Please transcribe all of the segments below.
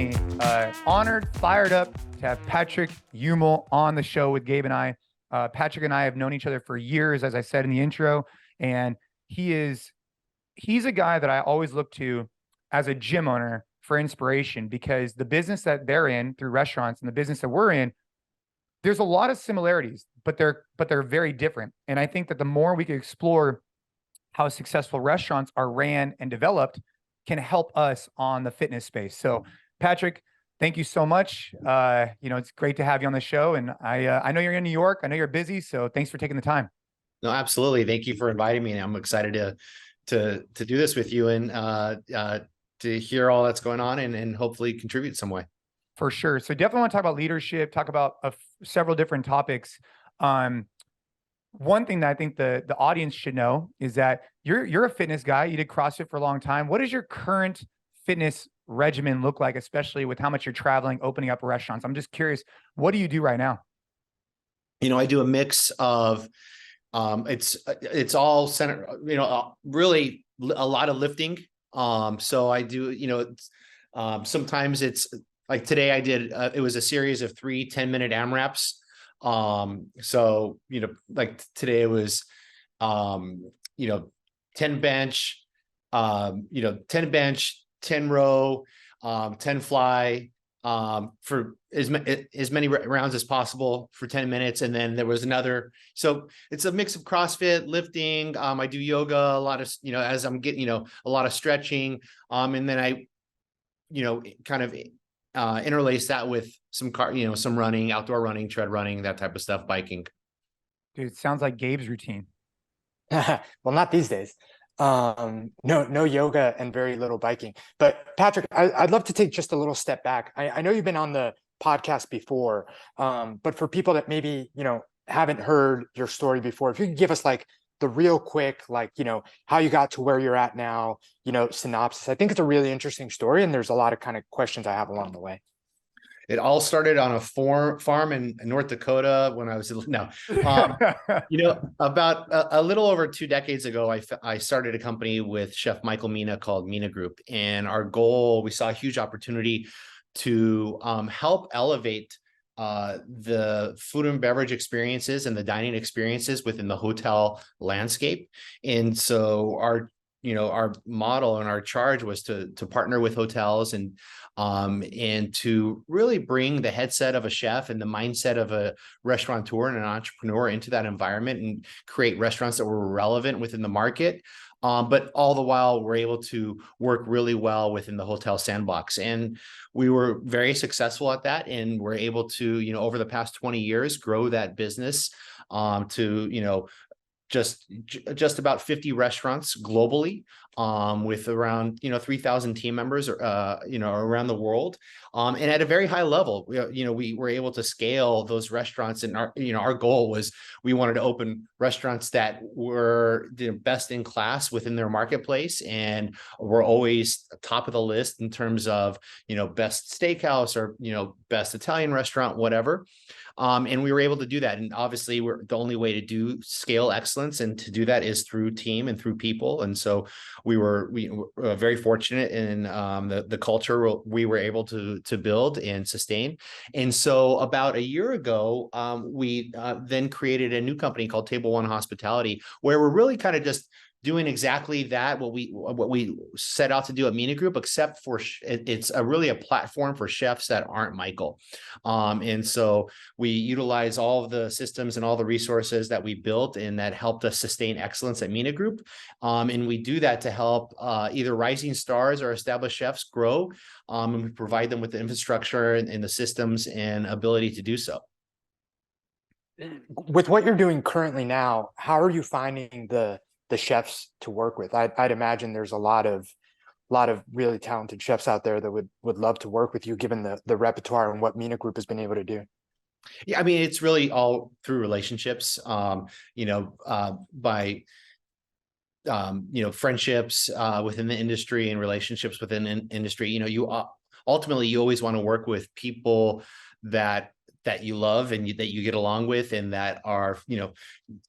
definitely honored, fired up to have Patric Yumul on the show with Gabe and I. Patric and I have known each other for years, as I said in the intro, and he's a guy that I always look to as a gym owner for inspiration, because the business that they're in through restaurants and the business that we're in, there's a lot of similarities, but they're very different. And I think that the more we can explore how successful restaurants are ran and developed can help us on the fitness space. So Patric, thank you so much. It's great to have you on the show. And I know you're in New York. I know you're busy. So thanks for taking the time. No, absolutely. Thank you for inviting me. And I'm excited to do this with you and to hear all that's going on and hopefully contribute some way. For sure. So definitely want to talk about leadership, talk about several different topics. One thing that I think the audience should know is that you're a fitness guy. You did CrossFit for a long time. What does your current fitness regimen look like, especially with how much you're traveling, opening up restaurants? I'm just curious, what do you do right now? I do a mix of, it's all centered, really a lot of lifting. So I do, sometimes it's like today I did, it was a series of 3 10-minute AMRAPs. So, like today it was, 10 bench, 10 bench, 10 row, 10 fly, for as many rounds as possible for 10 minutes. And then there was another, so it's a mix of CrossFit, lifting. I do yoga, a lot of, as I'm getting, a lot of stretching. And then I, kind of, interlace that with some some running, outdoor running, tread running, that type of stuff, biking. Dude, it sounds like Gabe's routine. Well, not these days. No yoga and very little biking. But Patric, I'd love to take just a little step back. I know you've been on the podcast before, but for people that maybe, haven't heard your story before, if you could give us like the real quick, like, how you got to where you're at now, synopsis. I think it's a really interesting story, and there's a lot of kind of questions I have along the way. It all started on a farm in North Dakota when I was about a little over 2 decades ago, I started a company with Chef Michael Mina called Mina Group. And our goal, we saw a huge opportunity to help elevate the food and beverage experiences and the dining experiences within the hotel landscape. And so our model and our charge was to partner with hotels and to really bring the headset of a chef and the mindset of a restaurateur and an entrepreneur into that environment and create restaurants that were relevant within the market. But all the while, we're able to work really well within the hotel sandbox. And we were very successful at that. And we're able to, over the past 20 years, grow that business to, just about 50 restaurants globally, with around 3,000 team members around the world, and at a very high level. We were able to scale those restaurants, and our goal was we wanted to open restaurants that were the best in class within their marketplace, and we're always top of the list in terms of best steakhouse or best Italian restaurant, whatever. And we were able to do that. And obviously, the only way to do scale excellence and to do that is through team and through people. And so we were very fortunate in the culture we were able to build and sustain. And so about a year ago, we then created a new company called TableOne Hospitality, where we're really kind of just doing exactly that, what we set out to do at Mina Group, except for it's really a platform for chefs that aren't Michael. And so we utilize all of the systems and all the resources that we built and that helped us sustain excellence at Mina Group. And we do that to help either rising stars or established chefs grow, and we provide them with the infrastructure and the systems and ability to do so. With what you're doing currently now, how are you finding the chefs to work with? I'd imagine there's a lot of really talented chefs out there that would love to work with you, given the repertoire and what Mina Group has been able to do. Yeah, I mean, it's really all through relationships, by friendships within the industry and relationships within the industry. You ultimately, you always want to work with people that you love and that you get along with, and that are,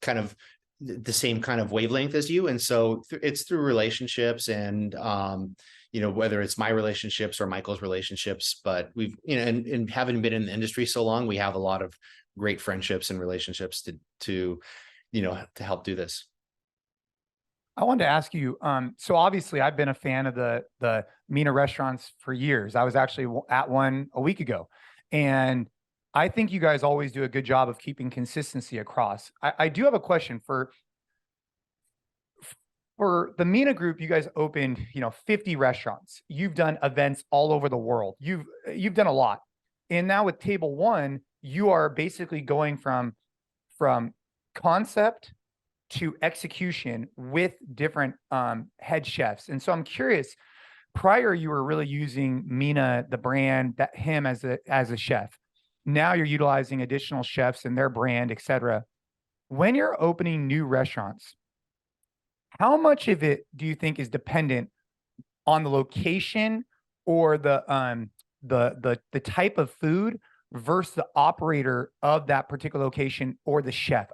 kind of the same kind of wavelength as you. And so it's through relationships and, whether it's my relationships or Michael's relationships, but we've, and having been in the industry so long, we have a lot of great friendships and relationships to help do this. I wanted to ask you, so obviously I've been a fan of the Mina restaurants for years. I was actually at one a week ago, and I think you guys always do a good job of keeping consistency across. I do have a question for the Mina group. You guys opened, 50 restaurants. You've done events all over the world. You've done a lot. And now with TableOne, you are basically going from concept to execution with different head chefs. And so I'm curious, prior you were really using Mina, the brand, that him as a chef. Now you're utilizing additional chefs and their brand, et cetera. When you're opening new restaurants, how much of it do you think is dependent on the location or the type of food versus the operator of that particular location or the chef?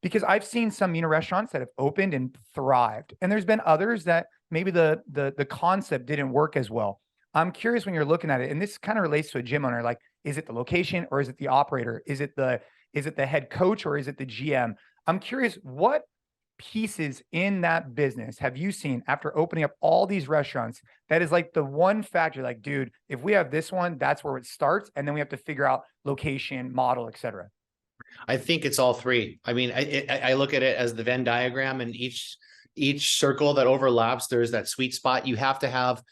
Because I've seen some Mina restaurants that have opened and thrived, and there's been others that maybe the concept didn't work as well. I'm curious when you're looking at it, and this kind of relates to a gym owner, like, is it the location or is it the operator? Is it the head coach or is it the GM? I'm curious, what pieces in that business have you seen after opening up all these restaurants that is like the one factor, like, dude, if we have this one, that's where it starts, and then we have to figure out location, model, et cetera? I think it's all three. I mean, I look at it as the Venn diagram, and each circle that overlaps, there's that sweet spot. You have to have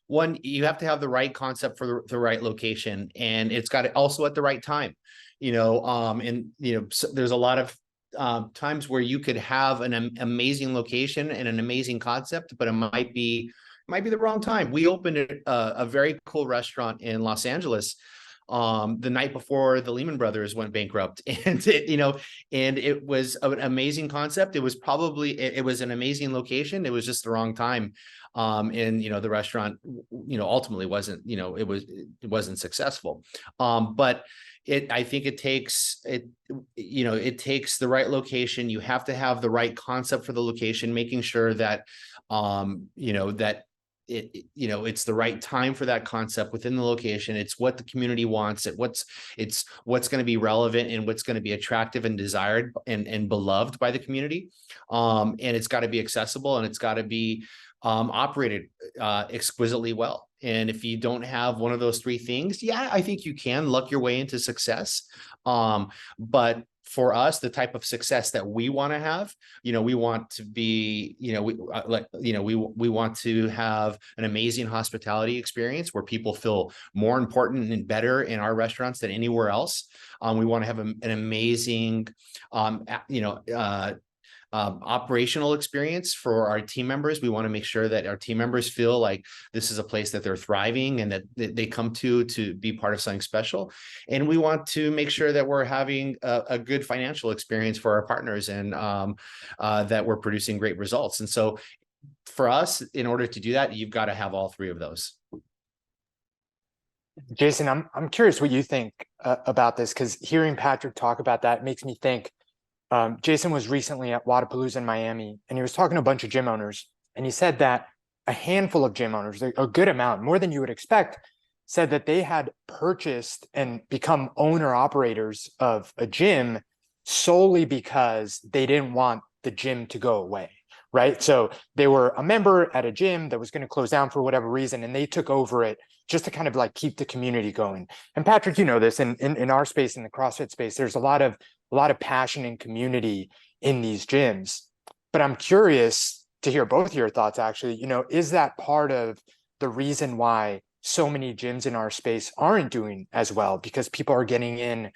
the right concept for the right location, and it's got it also at the right time. So there's a lot of times where you could have an amazing location and an amazing concept, but it might be the wrong time. We opened a very cool restaurant in Los Angeles the night before the Lehman Brothers went bankrupt, and it was an amazing concept. It was an amazing location. It was just the wrong time. And the restaurant, ultimately it wasn't successful. But I think it takes the right location. You have to have the right concept for the location, making sure that, it's the right time for that concept within the location. It's what the community wants. It's what's going to be relevant and what's going to be attractive and desired and beloved by the community. And it's got to be accessible, and it's got to be operated exquisitely well. And if you don't have one of those three things, I think you can luck your way into success. But for us, the type of success that we want to have, we want to be, we want to have an amazing hospitality experience where people feel more important and better in our restaurants than anywhere else. We want to have an amazing, operational experience for our team members. We want to make sure that our team members feel like this is a place that they're thriving and that they come to be part of something special. And we want to make sure that we're having a good financial experience for our partners, and that we're producing great results. And so for us, in order to do that, you've got to have all three of those. Jason, I'm curious what you think about this, because hearing Patrick talk about that makes me think. Jason was recently at Wadapalooza in Miami, and he was talking to a bunch of gym owners, and he said that a handful of gym owners, a good amount, more than you would expect, said that they had purchased and become owner operators of a gym solely because they didn't want the gym to go away, right? So they were a member at a gym that was going to close down for whatever reason, and they took over it just to kind of like keep the community going. And Patrick, you know this, in our space, in the CrossFit space, there's a lot of passion and community in these gyms. But I'm curious to hear both of your thoughts, actually. Is that part of the reason why so many gyms in our space aren't doing as well? Because people are getting in,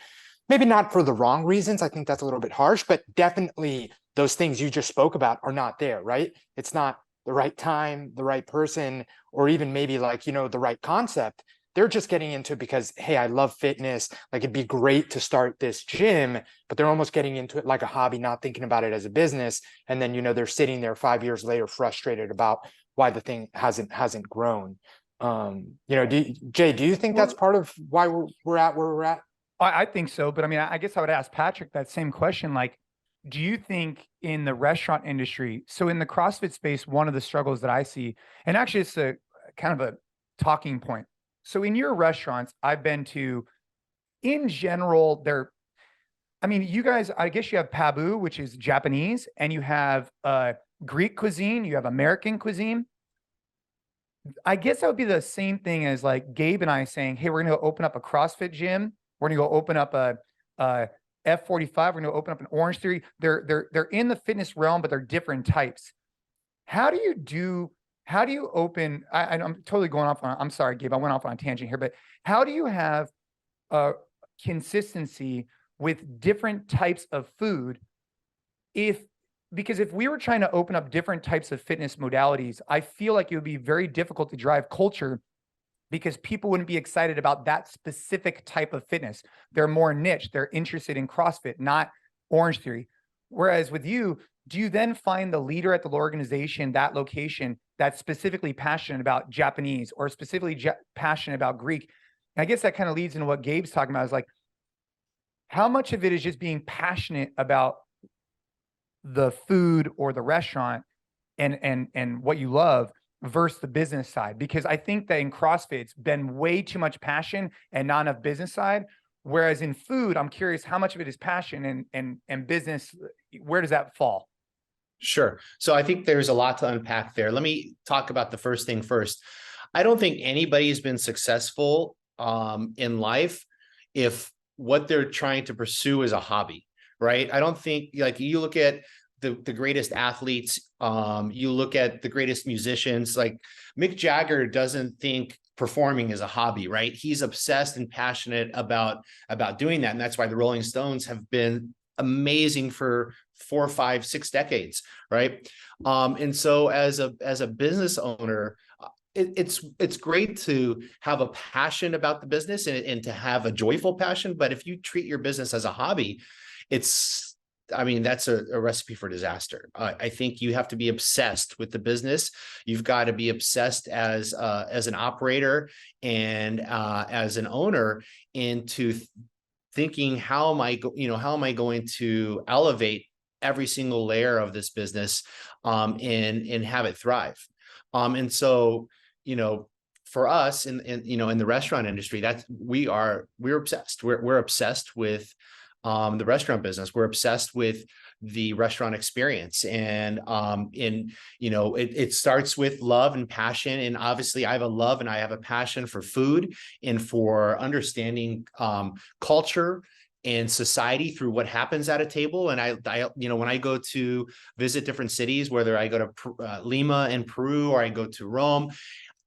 maybe not for the wrong reasons. I think that's a little bit harsh, but definitely those things you just spoke about are not there, right? It's not the right time, the right person, or even maybe like, the right concept. They're just getting into it because, hey, I love fitness. Like, it'd be great to start this gym, but they're almost getting into it like a hobby, not thinking about it as a business. And then, they're sitting there 5 years later, frustrated about why the thing hasn't grown. Jay, do you think that's part of why we're at where we're at? I think so. But I mean, I guess I would ask Patrick that same question. Like, do you think in the restaurant industry, so in the CrossFit space, one of the struggles that I see, and actually it's a kind of a talking point. So in your restaurants, I've been to, in general, I mean, you guys, I guess you have Pabu, which is Japanese, and you have Greek cuisine, you have American cuisine. I guess that would be the same thing as like Gabe and I saying, hey, we're going to go open up a CrossFit gym. We're going to go open up a F45. We're going to open up an Orange Theory. They're in the fitness realm, but they're different types. How do you open, I'm totally going off on, I'm sorry, Gabe, I went off on a tangent here, but how do you have consistency with different types of food because if we were trying to open up different types of fitness modalities, I feel like it would be very difficult to drive culture because people wouldn't be excited about that specific type of fitness. They're more niche. They're interested in CrossFit, not Orange Theory. Whereas with you, do you then find the leader at the organization, that location, that's specifically passionate about Japanese or specifically passionate about Greek? And I guess that kind of leads into what Gabe's talking about is like, how much of it is just being passionate about the food or the restaurant and what you love versus the business side? Because I think that in CrossFit, it's been way too much passion and not enough business side. Whereas in food, I'm curious how much of it is passion and business. Where does that fall? Sure. So I think there's a lot to unpack there. Let me talk about the first thing first. I don't think anybody's been successful in life if what they're trying to pursue is a hobby, right? I don't think, like, you look at the greatest athletes, you look at the greatest musicians, like Mick Jagger doesn't think performing is a hobby, right? He's obsessed and passionate about doing that. And that's why the Rolling Stones have been amazing for 4, 5, 6 decades, right? And so as a business owner, it's great to have a passion about the business and to have a joyful passion. But if you treat your business as a hobby, that's a recipe for disaster. I think you have to be obsessed with the business. You've got to be obsessed as an operator and as an owner into thinking, how am I going to elevate every single layer of this business and have it thrive. And so, for us in the restaurant industry, we're obsessed. We're obsessed with the restaurant business. We're obsessed with the restaurant experience. And it starts with love and passion. And obviously I have a love and I have a passion for food and for understanding culture and society through what happens at a table. And I when I go to visit different cities, whether I go to Lima in Peru or I go to Rome,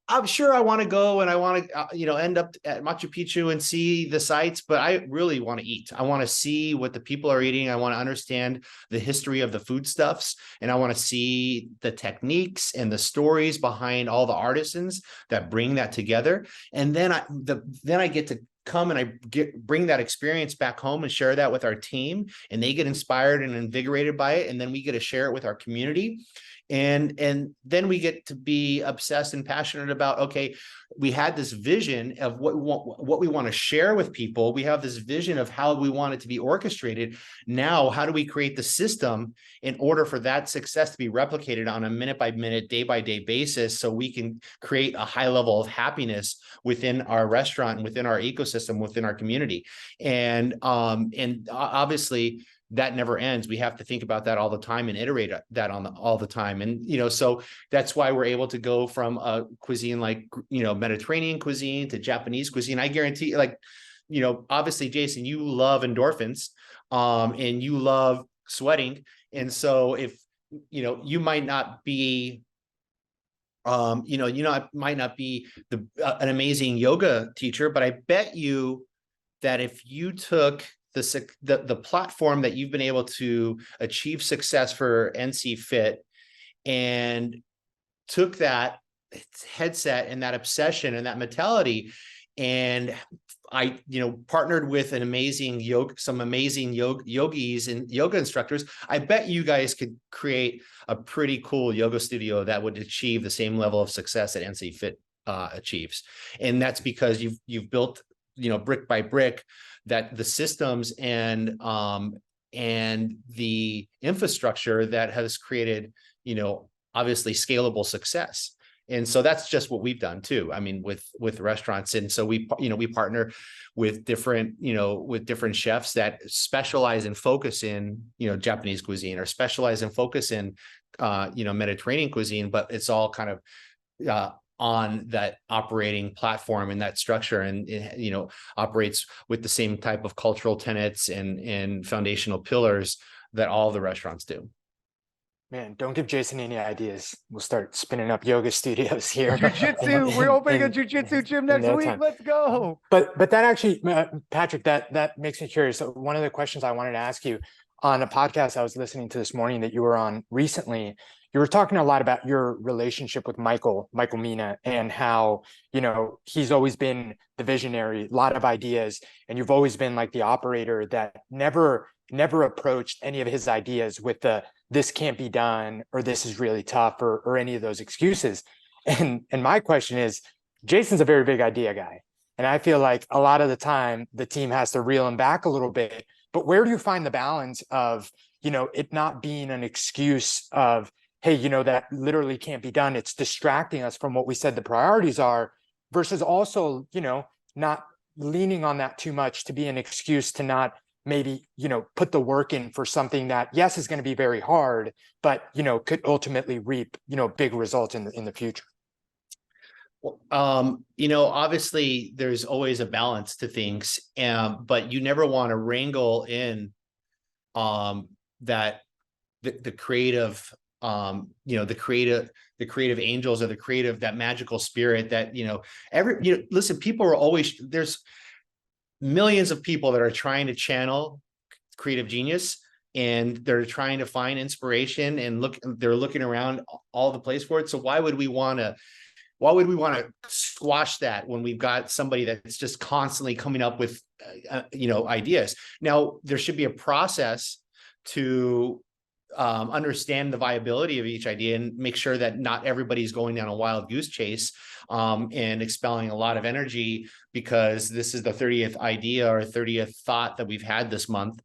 I'm sure I want to go and I want to, end up at Machu Picchu and see the sights, but I really want to eat. I want to see what the people are eating. I want to understand the history of the foodstuffs, and I want to see the techniques and the stories behind all the artisans that bring that together. And then I get to come and bring that experience back home and share that with our team, and they get inspired and invigorated by it. And then we get to share it with our community. And then we get to be obsessed and passionate about, okay, we had this vision of what we want to share with people. We have this vision of how we want it to be orchestrated. Now, how do we create the system in order for that success to be replicated on a minute by minute, day by day basis, so we can create a high level of happiness within our restaurant and within our ecosystem, within our community. And obviously, that never ends. We have to think about that all the time and iterate that all the time. And, so that's why we're able to go from a cuisine like, Mediterranean cuisine to Japanese cuisine. I guarantee, obviously, Jason, you love endorphins, and you love sweating. And so if, you might not be, might not be an amazing yoga teacher, but I bet you that if you took the platform that you've been able to achieve success for NCFIT and took that headset and that obsession and that mentality, and I, partnered with some amazing yogis and yoga instructors, I bet you guys could create a pretty cool yoga studio that would achieve the same level of success that NCFIT achieves. And that's because you've built, brick by brick, that the systems and and the infrastructure that has created, obviously scalable success. And so that's just what we've done too. I mean, with restaurants. And so we partner with different chefs that specialize and focus in, Japanese cuisine, or specialize and focus in, Mediterranean cuisine, but it's all kind of, on that operating platform and that structure, and operates with the same type of cultural tenets and foundational pillars that all the restaurants do. Man, don't give Jason any ideas. We'll start spinning up yoga studios here. Jiu-jitsu. We're opening a jiu-jitsu gym next week. Time. Let's go. But that actually, Patrick, that makes me curious. So one of the questions I wanted to ask you, on a podcast I was listening to this morning that you were on recently, you were talking a lot about your relationship with Michael Mina, and how, he's always been the visionary, a lot of ideas, and you've always been like the operator that never approached any of his ideas with this can't be done, or this is really tough, or any of those excuses. And my question is, Jason's a very big idea guy. And I feel like a lot of the time the team has to reel him back a little bit. But where do you find the balance of, it not being an excuse of, hey, that literally can't be done, it's distracting us from what we said the priorities are, versus also, not leaning on that too much to be an excuse to not maybe, put the work in for something that, yes, is going to be very hard, but, could ultimately reap, big results in the future? Well, obviously there's always a balance to things, but you never want to wrangle in that the creative, the creative angels, or the creative, that magical spirit that, listen, people are always, there's millions of people that are trying to channel creative genius, and they're trying to find inspiration, and they're looking around all the place for it. So why would we want to squash that when we've got somebody that's just constantly coming up with, ideas? Now, there should be a process to understand the viability of each idea, and make sure that not everybody's going down a wild goose chase and expelling a lot of energy because this is the 30th idea or 30th thought that we've had this month.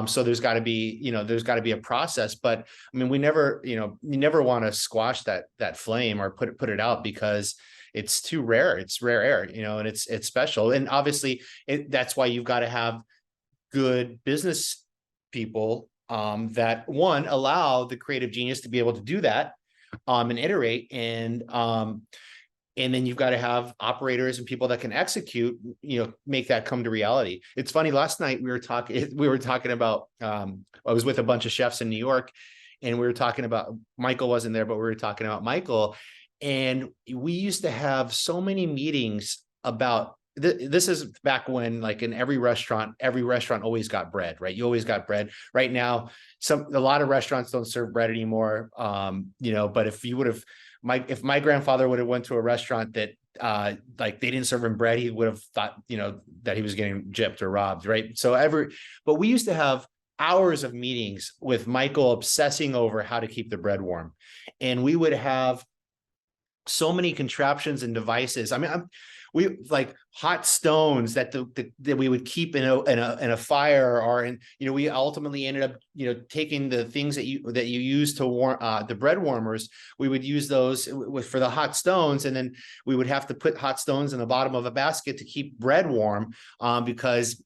So there's got to be, a process. But I mean, you never want to squash that flame or put it out, because it's too rare. It's rare air, and it's special. And obviously that's why you've got to have good business people that allow the creative genius to be able to do that and iterate, and then you've got to have operators and people that can execute, make that come to reality. It's funny, last night we were talking about, I was with a bunch of chefs in New York, and we were talking about, Michael wasn't there, but we were talking about Michael, and we used to have so many meetings about, this is back when, like, in every restaurant always got bread, right? You always got bread. Right now, a lot of restaurants don't serve bread anymore. But if my grandfather would have went to a restaurant that like they didn't serve him bread, he would have thought, that he was getting gypped or robbed, right? But we used to have hours of meetings with Michael obsessing over how to keep the bread warm. And we would have so many contraptions and devices. I mean, we like hot stones that we would keep in a fire, or we ultimately ended up taking the things that you use to warm the bread warmers. We would use those for the hot stones, and then we would have to put hot stones in the bottom of a basket to keep bread warm, because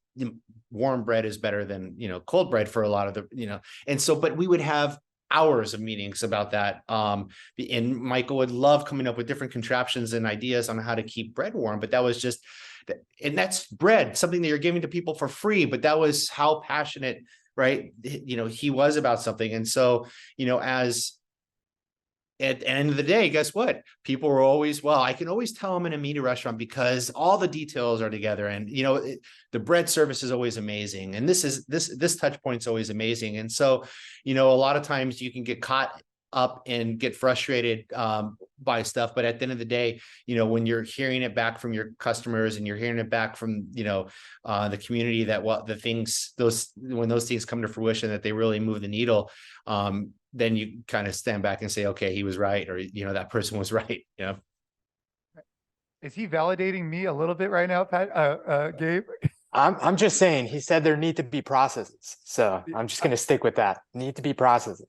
warm bread is better than cold bread for a lot of the and so, but we would have hours of meetings about that. And Michael would love coming up with different contraptions and ideas on how to keep bread warm, but that was just, and that's bread, something that you're giving to people for free, but that was how passionate, right? He was about something. And so, as at the end of the day, guess what? People were always, well, I can always tell I'm in a meaty restaurant because all the details are together, and the bread service is always amazing, and this touch point's always amazing. And so, a lot of times you can get caught up and get frustrated by stuff, but at the end of the day, when you're hearing it back from your customers, and you're hearing it back from the community, that when those things come to fruition, that they really move the needle, then you kind of stand back and say, okay, he was right, or that person was right. Is he validating me a little bit right now, Gabe? I'm just saying, he said there need to be processes. So I'm just going to stick with that. Need to be processes.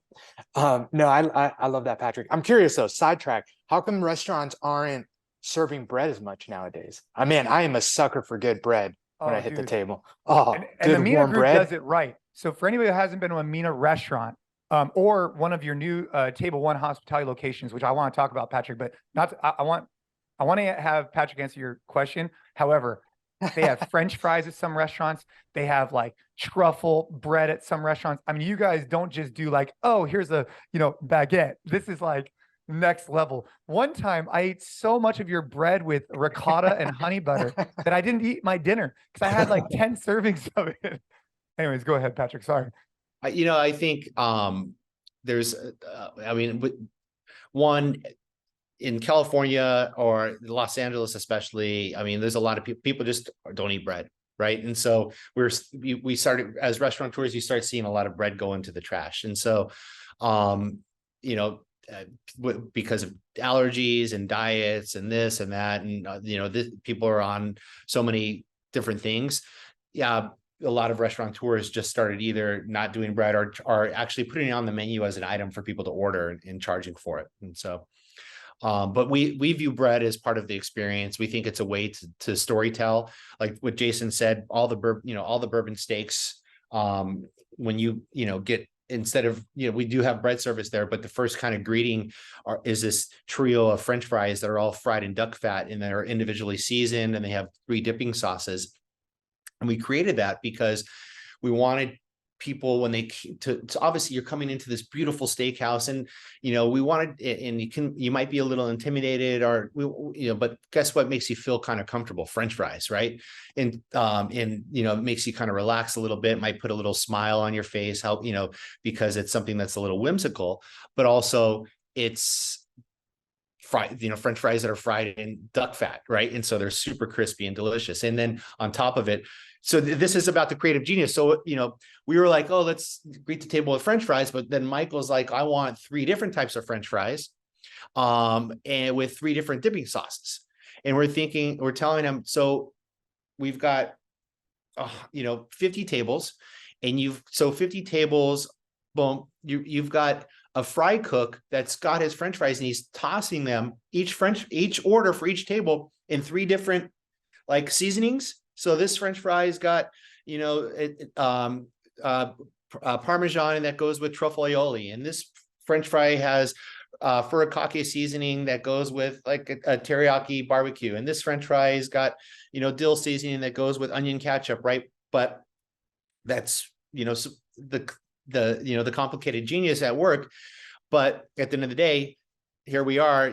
No, I love that, Patrick. I'm curious though, sidetrack. How come restaurants aren't serving bread as much nowadays? I mean, I am a sucker for good bread when I hit the Dude. table. Oh, And the good Mina warm group bread. does it right. So for anybody who hasn't been to a Mina restaurant, or one of your new TableOne Hospitality locations, which I want to talk about, Patrick, but not. I want to have Patrick answer your question. However, they have French fries at some restaurants. They have like truffle bread at some restaurants. I mean, you guys don't just do like, oh, here's a baguette. This is like next level. One time I ate so much of your bread with ricotta and honey butter that I didn't eat my dinner because I had like 10 servings of it. Anyways, go ahead, Patrick. Sorry. I think there's, I mean, one in California or Los Angeles, especially, I mean, there's a lot of people just don't eat bread, right? And so we started as restaurateurs, you start seeing a lot of bread go into the trash. And so, because of allergies and diets and this and that, and people are on so many different things. Yeah. A lot of restaurateurs just started either not doing bread or actually putting it on the menu as an item for people to order and charging for it. And so, but we view bread as part of the experience. We think it's a way to storytell, like what Jason said, all the bourbon steaks. When you get, instead of, we do have bread service there, but the first kind of greeting is this trio of French fries that are all fried in duck fat and they're individually seasoned and they have 3 dipping sauces. And we created that because we wanted people, when they to obviously you're coming into this beautiful steakhouse, and we wanted, and you might be a little intimidated, or but guess what makes you feel kind of comfortable? French fries, right? And it makes you kind of relax a little bit, might put a little smile on your face, help, because it's something that's a little whimsical, but also it's fried, French fries that are fried in duck fat, right? And so they're super crispy and delicious. And then on top of it, so this is about the creative genius. So, we were like, oh, let's greet the table with French fries. But then Michael's like, I want 3 different types of French fries, and with 3 different dipping sauces. And we're telling him, so we've got, 50 tables, and 50 tables, boom, you've got a fry cook that's got his French fries, and he's tossing them each order for each table in 3 different like seasonings. So this French fry's got, Parmesan, and that goes with truffle aioli. And this French fry has furikake seasoning that goes with like a teriyaki barbecue. And this French fry's got, dill seasoning that goes with onion ketchup, right? But that's, the complicated genius at work. But at the end of the day, here we are,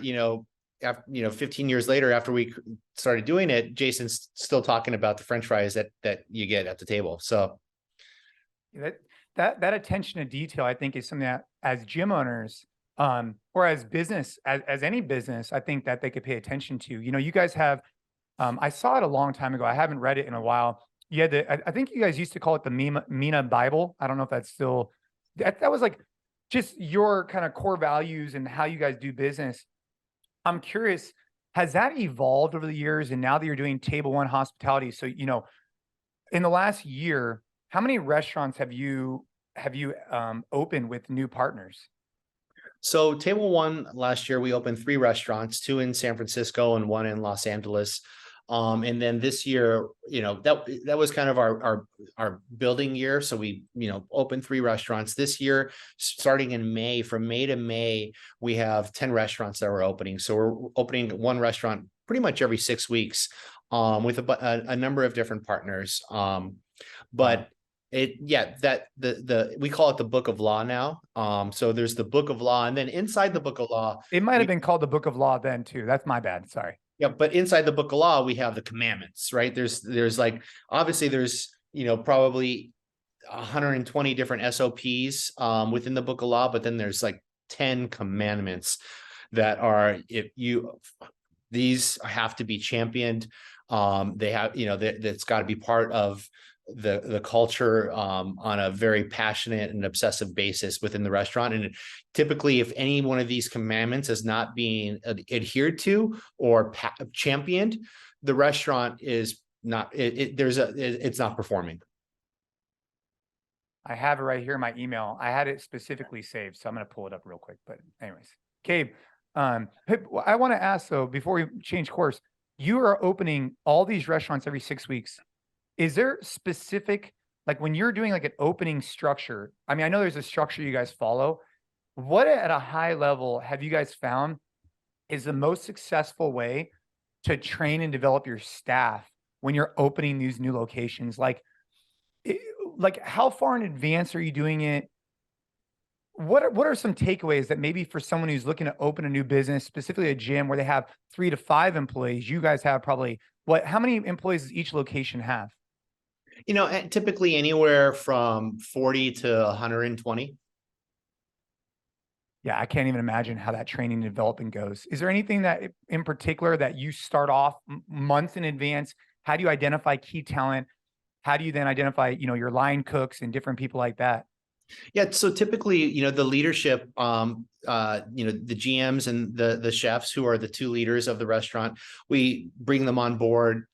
after, 15 years later, after we started doing it, Jason's still talking about the French fries that you get at the table. So that attention to detail, I think, is something that as gym owners, or as business, as any business, I think that they could pay attention to. You guys have, I saw it a long time ago. I haven't read it in a while. You had I think you guys used to call it the Mina Bible. I don't know if that's still, that was like just your kind of core values and how you guys do business. I'm curious, has that evolved over the years? And now that you're doing TableOne Hospitality, so, in the last year, how many restaurants have you opened with new partners? So TableOne last year, we opened 3 restaurants, 2 in San Francisco and 1 in Los Angeles. And then this year, that was kind of our building year. So we, opened 3 restaurants this year, starting in May. From May to May, we have 10 restaurants that we're opening. So we're opening 1 restaurant pretty much every 6 weeks, with a number of different partners. But we call it the Book of Law now. So there's the Book of Law, and then inside the Book of Law, it might have been called the Book of Law then too. That's my bad. Sorry. Yeah, but inside the Book of Law, we have the commandments, right? There's like, obviously there's, probably 120 different SOPs within the Book of Law, but then there's like 10 commandments that are, these have to be championed. They have, that's got to be part of the culture on a very passionate and obsessive basis within the restaurant. And typically, if any one of these commandments is not being adhered to or championed, the restaurant is it's not performing. I have it right here in my email. I had it specifically saved, so I'm going to pull it up real quick. But anyways, Gabe, I want to ask though, before we change course, you are opening all these restaurants every 6 weeks. Is there specific, like when you're doing like an opening structure? I mean, I know there's a structure you guys follow. What at a high level have you guys found is the most successful way to train and develop your staff when you're opening these new locations? Like how far in advance are you doing it? What are some takeaways that maybe for someone who's looking to open a new business, specifically a gym where they have 3 to 5 employees, you guys have probably how many employees does each location have? Typically anywhere from 40 to 120. Yeah, I can't even imagine how that training and development goes. Is there anything that in particular that you start off months in advance? How do you identify key talent? How do you then identify, your line cooks and different people like that? Yeah. So typically, the leadership, the GMs and the chefs who are the 2 leaders of the restaurant, we bring them on board,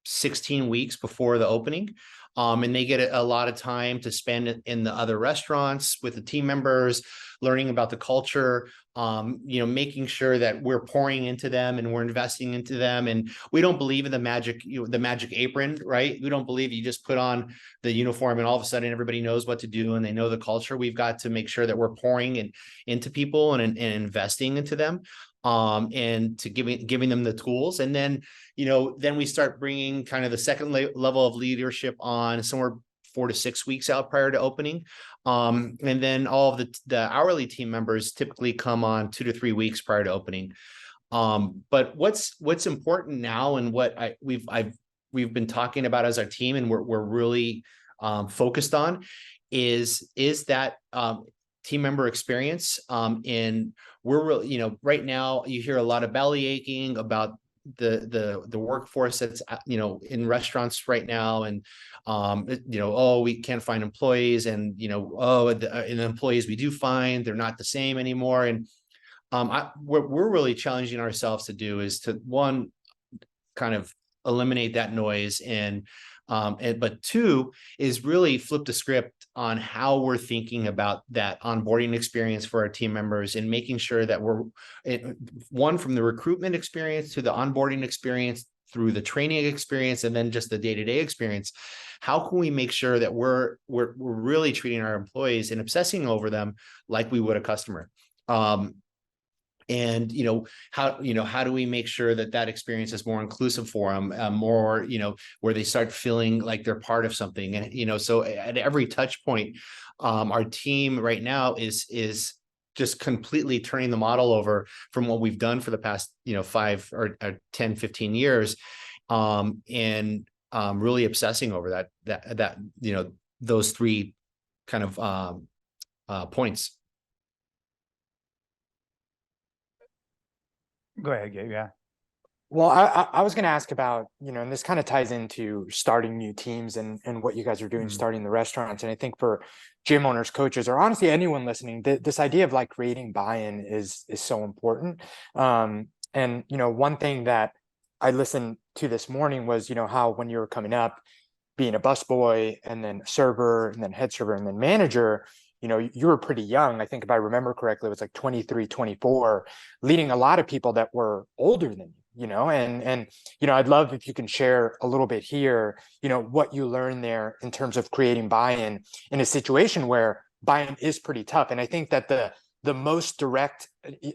16 weeks before the opening. And they get a lot of time to spend in the other restaurants with the team members, learning about the culture, making sure that we're pouring into them and we're investing into them. And we don't believe in the magic apron, right? We don't believe you just put on the uniform and all of a sudden everybody knows what to do and they know the culture. We've got to make sure that we're pouring into people and investing into them. And to giving them the tools. And then, then we start bringing kind of the second level of leadership on somewhere 4 to 6 weeks out prior to opening. And then all of the hourly team members typically come on 2 to 3 weeks prior to opening. But what's important now and what we've been talking about as our team and we're really focused on is that team member experience. And we're really, right now you hear a lot of belly aching about the workforce that's, in restaurants right now. And, we can't find employees and, the employees we do find, they're not the same anymore. And what we're really challenging ourselves to do is to, one, kind of eliminate that noise but 2 is really flip the script on how we're thinking about that onboarding experience for our team members and making sure that we're from the recruitment experience to the onboarding experience through the training experience and then just the day-to-day experience. How can we make sure that we're really treating our employees and obsessing over them like we would a customer? And, how do we make sure that experience is more inclusive for them, more, where they start feeling like they're part of something. And, so at every touch point, our team right now is just completely turning the model over from what we've done for the past, 5 or 10, 15 years. And really obsessing over that, those 3 kind of points. Go ahead, Gabe. Yeah. Well, I was going to ask about, and this kind of ties into starting new teams and what you guys are doing, starting the restaurants. And I think for gym owners, coaches, or honestly, anyone listening, this idea of like creating buy-in is so important. And, one thing that I listened to this morning was, how when you were coming up, being a busboy and then server and then head server and then manager, you were pretty young. I think if I remember correctly, it was like 23, 24, leading a lot of people that were older than you, and I'd love if you can share a little bit here, what you learned there in terms of creating buy-in in a situation where buy-in is pretty tough. And I think that the most direct,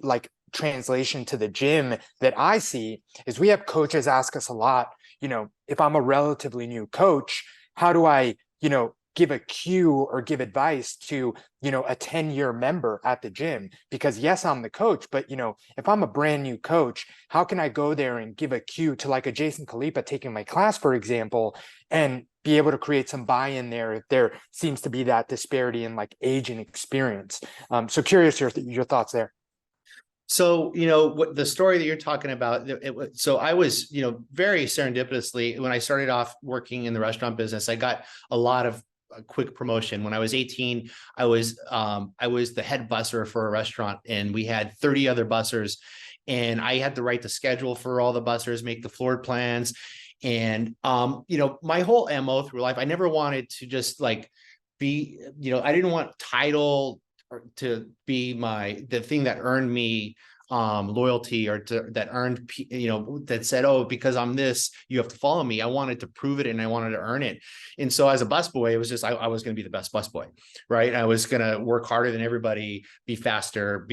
like, translation to the gym that I see is we have coaches ask us a lot, if I'm a relatively new coach, how do I, give a cue or give advice to, a 10-year member at the gym? Because yes, I'm the coach, but if I'm a brand new coach, how can I go there and give a cue to like a Jason Khalipa taking my class, for example, and be able to create some buy-in there if there seems to be that disparity in like age and experience? So curious your thoughts there. So, what the story that you're talking about, so I was, very serendipitously, when I started off working in the restaurant business, I got a lot of quick promotion. When I was 18, I was the head busser for a restaurant, and we had 30 other bussers, and I had to write the schedule for all the bussers, make the floor plans. And, my whole MO through life, I never wanted to just like be, I didn't want title to be the thing that earned me loyalty, or that earned, that said, oh, because I'm this, you have to follow me. I wanted to prove it and I wanted to earn it. And so as a busboy, it was just, I was going to be the best busboy, right? I was going to work harder than everybody, be faster,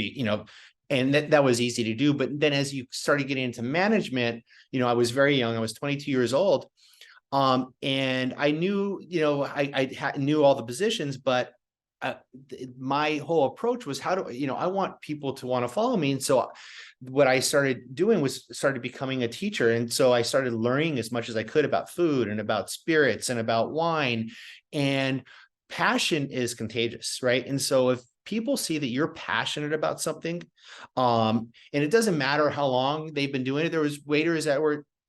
and that was easy to do. But then as you started getting into management, I was very young. I was 22 years old. And I knew, I knew all the positions, but my whole approach was how do, I want people to want to follow me. And so what I started doing was started becoming a teacher. And so I started learning as much as I could about food and about spirits and about wine, and passion is contagious, right? And so if people see that you're passionate about something, and it doesn't matter how long they've been doing it. There was waiters that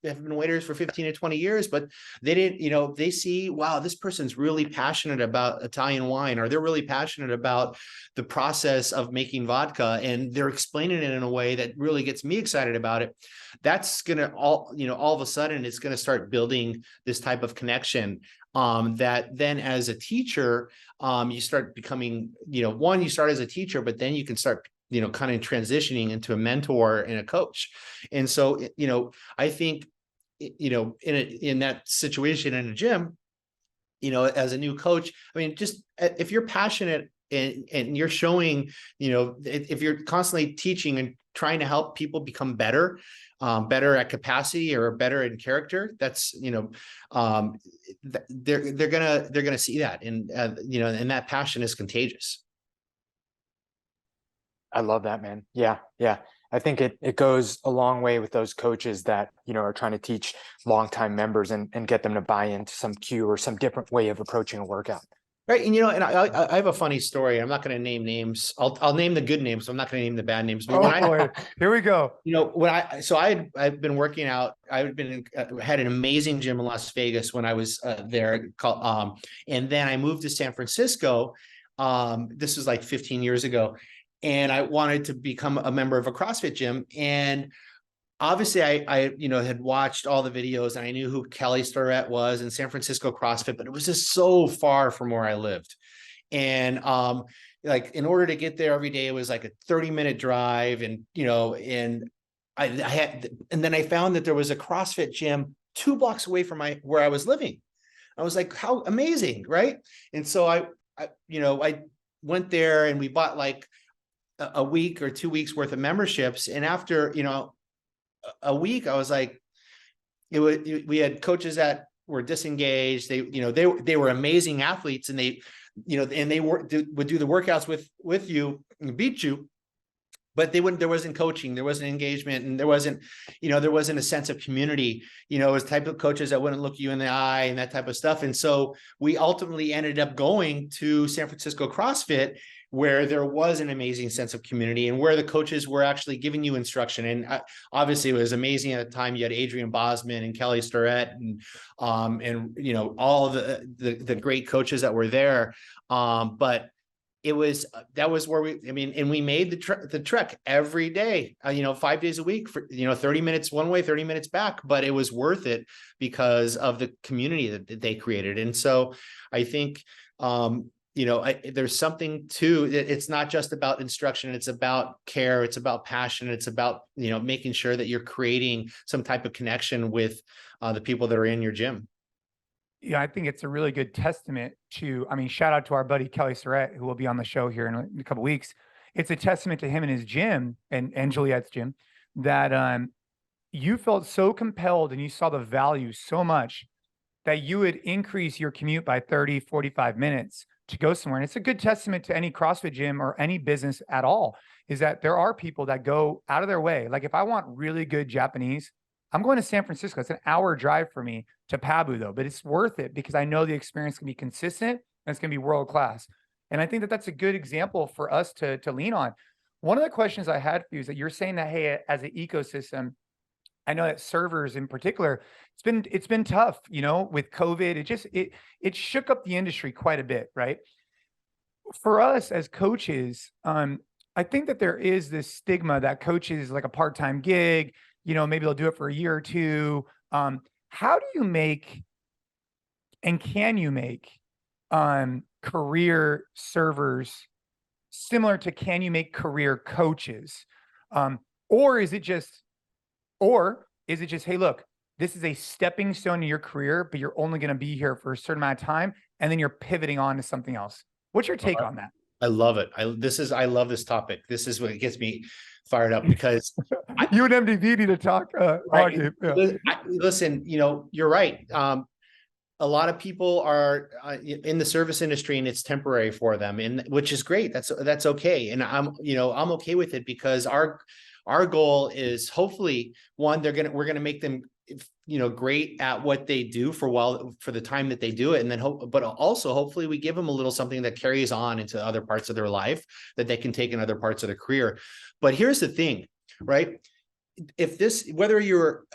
have been waiters for 15 to 20 years, but they didn't, they see, wow, this person's really passionate about Italian wine, or they're really passionate about the process of making vodka, and they're explaining it in a way that really gets me excited about it. That's going to all of a sudden it's going to start building this type of connection, that then as a teacher, you start becoming, you start as a teacher, but then you can start kind of transitioning into a mentor and a coach. And so, I think, in that situation in a gym, as a new coach, I mean, just if you're passionate and you're showing, if you're constantly teaching and trying to help people become better, better at capacity or better in character, that's, they're gonna see that. And, and that passion is contagious. I love that, man. Yeah. I think it goes a long way with those coaches that, are trying to teach longtime members and get them to buy into some cue or some different way of approaching a workout. Right. And, and I have a funny story. I'm not going to name names. I'll name the good names. So I'm not going to name the bad names. But here we go. I've been working out. Had an amazing gym in Las Vegas when I was there. And then I moved to San Francisco. This was like 15 years ago. And I wanted to become a member of a CrossFit gym. And obviously I had watched all the videos, and I knew who Kelly Starrett was in San Francisco CrossFit, but it was just so far from where I lived. And like in order to get there every day, it was like a 30-minute drive. And, and then I found that there was a CrossFit gym 2 blocks away from where I was living. I was like, how amazing. Right. And so I went there, and we bought like a week or 2 weeks worth of memberships. And after, a week, I was like, we had coaches that were disengaged. They were amazing athletes, and they would do the workouts with you and beat you, but there wasn't coaching, there wasn't engagement, and there wasn't a sense of community. It was type of coaches that wouldn't look you in the eye and that type of stuff. And so we ultimately ended up going to San Francisco CrossFit, where there was an amazing sense of community and where the coaches were actually giving you instruction. And obviously it was amazing at the time. You had Adrian Bosman and Kelly Starrett and all of the great coaches that were there. But that was where we made the trek every day, 5 days a week for, 30 minutes one way, 30 minutes back, but it was worth it because of the community that they created. And so I think, there's something to it. It's not just about instruction. It's about care. It's about passion. It's about, making sure that you're creating some type of connection with the people that are in your gym. Yeah, I think it's a really good testament to, shout out to our buddy Kelly Starrett, who will be on the show here in a couple of weeks. It's a testament to him and his gym and Juliet's gym that you felt so compelled and you saw the value so much that you would increase your commute by 30, 45 minutes to go somewhere. And it's a good testament to any CrossFit gym or any business at all, is that there are people that go out of their way. Like if I want really good Japanese, I'm going to San Francisco. It's an hour drive for me to Pabu though, but it's worth it because I know the experience can be consistent and it's going to be world-class. And I think that that's a good example for us to lean on. One of the questions I had for you is that you're saying that, hey, as an ecosystem, I know that servers in particular, it's been tough, with COVID. It shook up the industry quite a bit, right? For us as coaches, I think that there is this stigma that coaches like a part-time gig, maybe they'll do it for a year or two. how do you make, and can you make career servers similar to, can you make career coaches? Or is it just, hey, look, this is a stepping stone to your career, but you're only going to be here for a certain amount of time, and then you're pivoting on to something else. What's your take on that? I love it. I love this topic. This is what gets me fired up, because you and MDV need to talk. Right. Listen, you're right. A lot of people are in the service industry, and it's temporary for them, and which is great. That's okay. And I'm okay with it, because our goal is, hopefully, one, we're gonna make them great at what they do for the time that they do it, and then but also hopefully we give them a little something that carries on into other parts of their life that they can take in other parts of their career. But here's the thing, right? Whether you're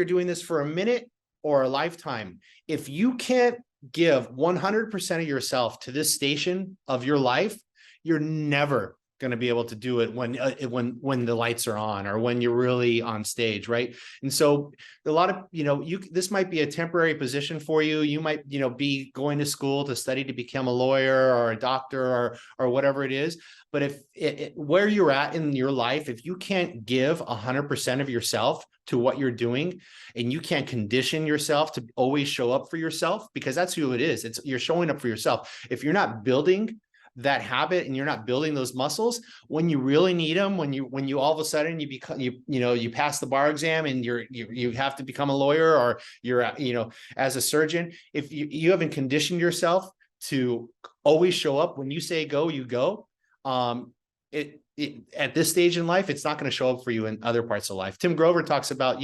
doing this for a minute or a lifetime, if you can't give 100% of yourself to this station of your life, you're never going to be able to do it when the lights are on, or when you're really on stage, right? And so a lot of this might be a temporary position for you. You might be going to school to study to become a lawyer or a doctor or whatever it is. But if where you're at in your life, if you can't give 100% of yourself to what you're doing, and you can't condition yourself to always show up for yourself, because that's who it is. You're showing up for yourself. If you're not building that habit, and you're not building those muscles when you really need them, when you all of a sudden you pass the bar exam and you have to become a lawyer, or you're as a surgeon, if you haven't conditioned yourself to always show up when you say go, you go. At this stage in life, it's not going to show up for you in other parts of life. Tim Grover talks about,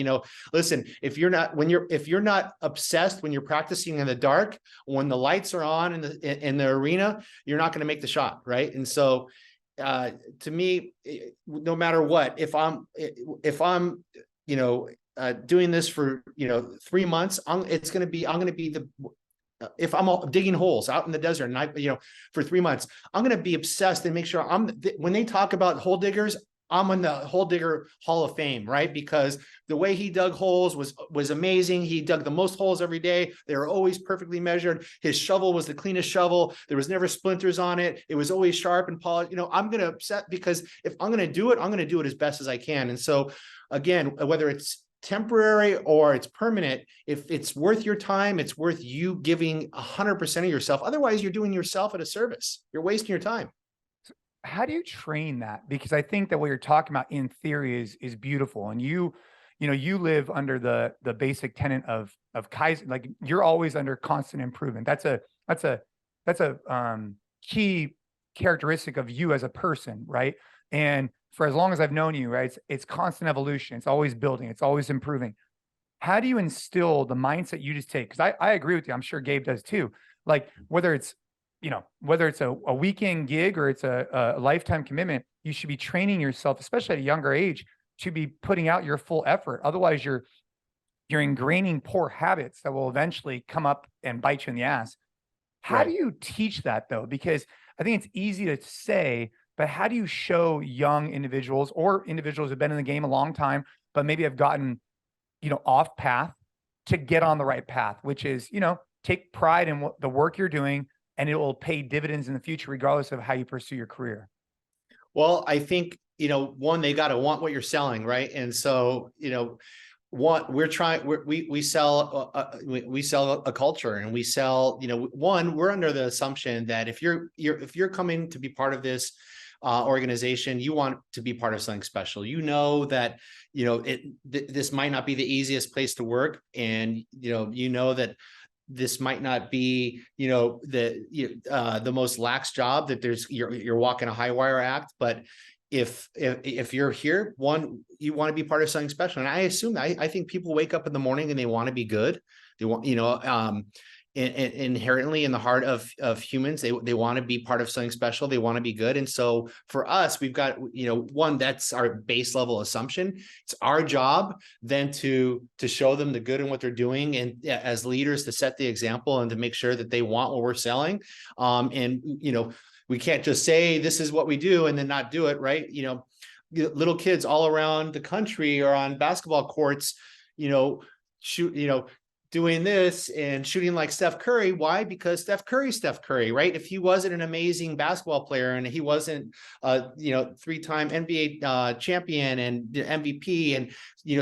listen, if you're not obsessed when you're practicing in the dark, when the lights are on in the arena, you're not going to make the shot, right? And so, to me, no matter what, if I'm doing this for 3 months, I'm going to be if I'm digging holes out in the desert, and for 3 months, I'm going to be obsessed and make sure when they talk about hole diggers, I'm in the hole digger Hall of Fame, right? Because the way he dug holes was amazing. He dug the most holes every day. They were always perfectly measured. His shovel was the cleanest shovel. There was never splinters on it. It was always sharp and polished. I'm going to upset, because if I'm going to do it, I'm going to do it as best as I can. And so again, whether it's temporary or it's permanent, if it's worth your time, it's worth you giving 100% of yourself. Otherwise, you're doing yourself a disservice. You're wasting your time. How do you train that? Because I think that what you're talking about in theory is beautiful. And you live under the basic tenet of Kaizen. Like, you're always under constant improvement. That's a key characteristic of you as a person, right? And for as long as I've known you, right, it's constant evolution. It's always building. It's always improving. How do you instill the mindset you just take? Because I agree with you. I'm sure Gabe does too. Like, whether it's a weekend gig or it's a lifetime commitment, you should be training yourself, especially at a younger age, to be putting out your full effort. Otherwise, you're ingraining poor habits that will eventually come up and bite you in the ass. How do you teach that, though? Because I think it's easy to say, but how do you show young individuals, or individuals who've been in the game a long time, but maybe have gotten, off path, to get on the right path, which is, take pride in the work you're doing, and it will pay dividends in the future, regardless of how you pursue your career? Well, I think, one, they got to want what you're selling, right? And so, we sell a culture, and we sell, one, we're under the assumption that if you're coming to be part of this organization, you want to be part of something special. That this might not be the easiest place to work, and that this might not be the most lax job, that you're walking a high wire act. But if you're here, one, you want to be part of something special. And I assume that I think people wake up in the morning and they want to be good. They want, inherently in the heart of humans, they want to be part of something special. They want to be good. And so for us, we've got, one, that's our base level assumption. It's our job then to show them the good in what they're doing, and as leaders, to set the example and to make sure that they want what we're selling. We can't just say this is what we do and then not do it, right? Little kids all around the country are on basketball courts, doing this and shooting like Steph Curry. Why? Because Steph Curry, right? If he wasn't an amazing basketball player and he wasn't, three-time NBA champion and MVP and,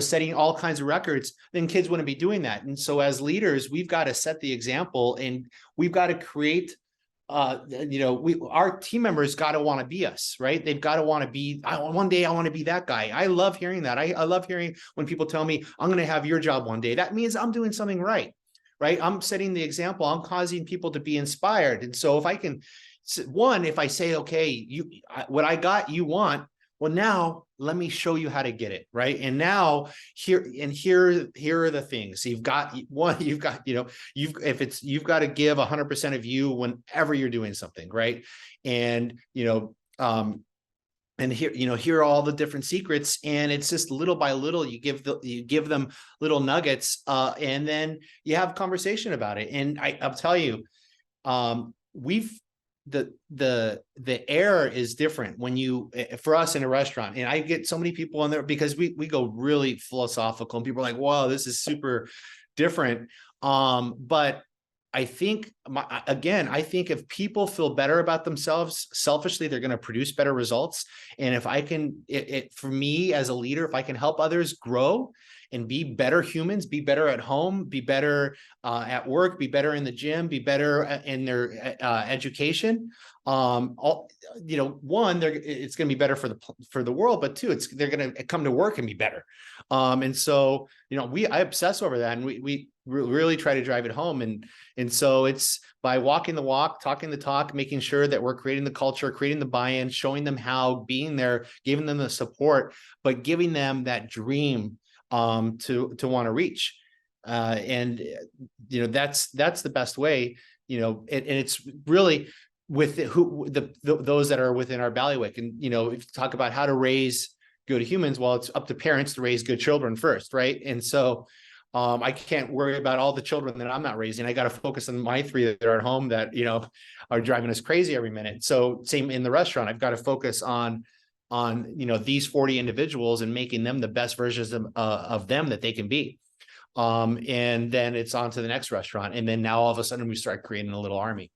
setting all kinds of records, then kids wouldn't be doing that. And so as leaders, we've got to set the example, and we've got to create our team members got to want to be us, right? They've got to want to be, one day I want to be that guy. I love hearing that. I love hearing when people tell me I'm going to have your job one day. That means I'm doing something right? I'm setting the example. I'm causing people to be inspired. And so if I can, if I say, okay, what I got, you want, well, now let me show you how to get it, right? And now here are the things. You've got to give 100% of you whenever you're doing something, right? And here are all the different secrets, and it's just little by little you give them little nuggets, and then you have conversation about it. And I'll tell you, the air is different for us in a restaurant. And I get so many people in there because we go really philosophical, and people are like, wow, this is super different. But I think if people feel better about themselves selfishly, they're going to produce better results. And if I can, for me as a leader, if I can help others grow and be better humans, be better at home, be better at work, be better in the gym, be better in their education. It's going to be better for the world, but two, they're going to come to work and be better. And so, I obsess over that, and we really try to drive it home. And so it's by walking the walk, talking the talk, making sure that we're creating the culture, creating the buy-in, showing them how, being there, giving them the support, but giving them that dream to want to reach. That's the best way, and it's really with those that are within our bailiwick. And, if you talk about how to raise good humans, well, it's up to parents to raise good children first. Right. And so, I can't worry about all the children that I'm not raising. I got to focus on my 3 that are at home that, are driving us crazy every minute. So same in the restaurant, I've got to focus on these 40 individuals and making them the best versions of them that they can be. And then it's on to the next restaurant. And then now all of a sudden we start creating a little army.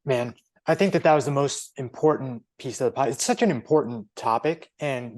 Man, I think that was the most important piece of the pie. It's such an important topic. And,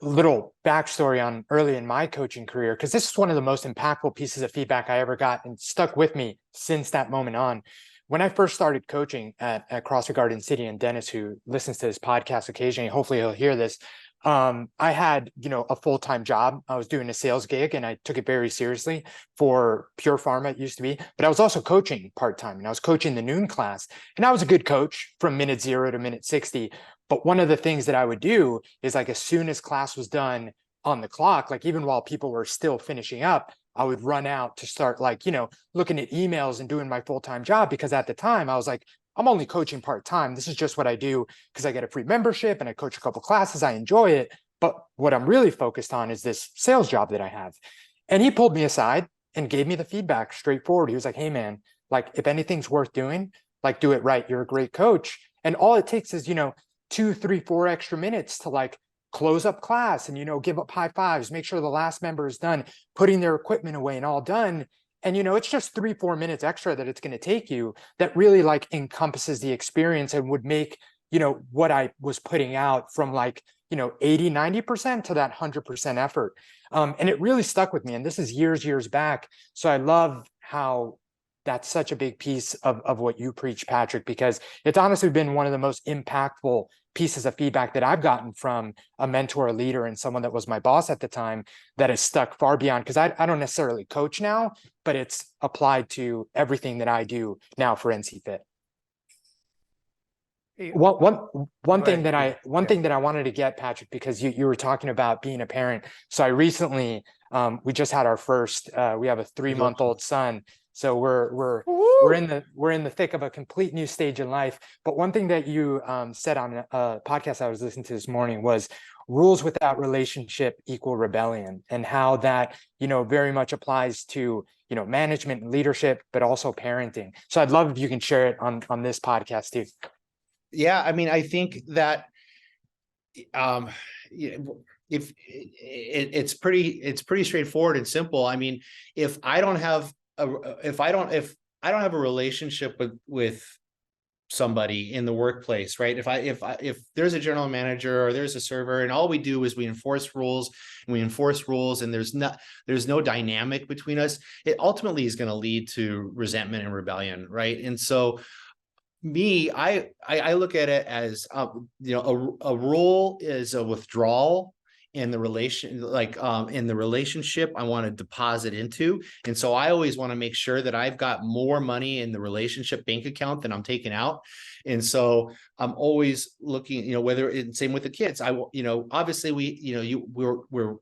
little backstory on early in my coaching career, because this is one of the most impactful pieces of feedback I ever got and stuck with me since that moment on. When I first started coaching at CrossFit Garden City, and Dennis, who listens to this podcast occasionally, hopefully he'll hear this. I had, a full-time job. I was doing a sales gig, and I took it very seriously for Pure Pharma, it used to be, but I was also coaching part-time, and I was coaching the noon class, and I was a good coach from minute 0 to minute 60. But one of the things that I would do is, like, as soon as class was done on the clock, like even while people were still finishing up, I would run out to start looking at emails and doing my full-time job, because at the time I was like, I'm only coaching part-time. This is just what I do because I get a free membership and I coach a couple classes. I enjoy it. But what I'm really focused on is this sales job that I have. And he pulled me aside and gave me the feedback straightforward. He was like, hey man, if anything's worth doing, do it right. You're a great coach. And all it takes is, 2, 3, 4 extra minutes to close up class and, give up high fives, make sure the last member is done, putting their equipment away and all done. And, it's just 3, 4 minutes extra that it's going to take you that really encompasses the experience and would make, what I was putting out from 80, 90% to that 100% effort. And it really stuck with me. And this is years back. So I love how that's such a big piece of what you preach, Patrick, because it's honestly been one of the most impactful pieces of feedback that I've gotten from a mentor, a leader, and someone that was my boss at the time that has stuck far beyond, because I don't necessarily coach now, but it's applied to everything that I do now for NCFIT. One thing that I wanted to get, Patrick, because you were talking about being a parent. So I recently, we just had our first, we have a 3-month-old son. So we're in the thick of a complete new stage in life. But one thing that you said on a podcast I was listening to this morning was rules without relationship equal rebellion, and how that, very much applies to, management and leadership, but also parenting. So I'd love if you can share it on this podcast too. Yeah. I mean, I think that, it's pretty straightforward and simple. I mean, if I don't have a relationship with somebody in the workplace, right? If there's a general manager or there's a server, and all we do is we enforce rules, and there's no dynamic between us, it ultimately is going to lead to resentment and rebellion, right? And so I look at it as a rule is a withdrawal in the relationship I want to deposit into. And so I always want to make sure that I've got more money in the relationship bank account than I'm taking out. And so I'm always looking, whether it's same with the kids. Obviously we're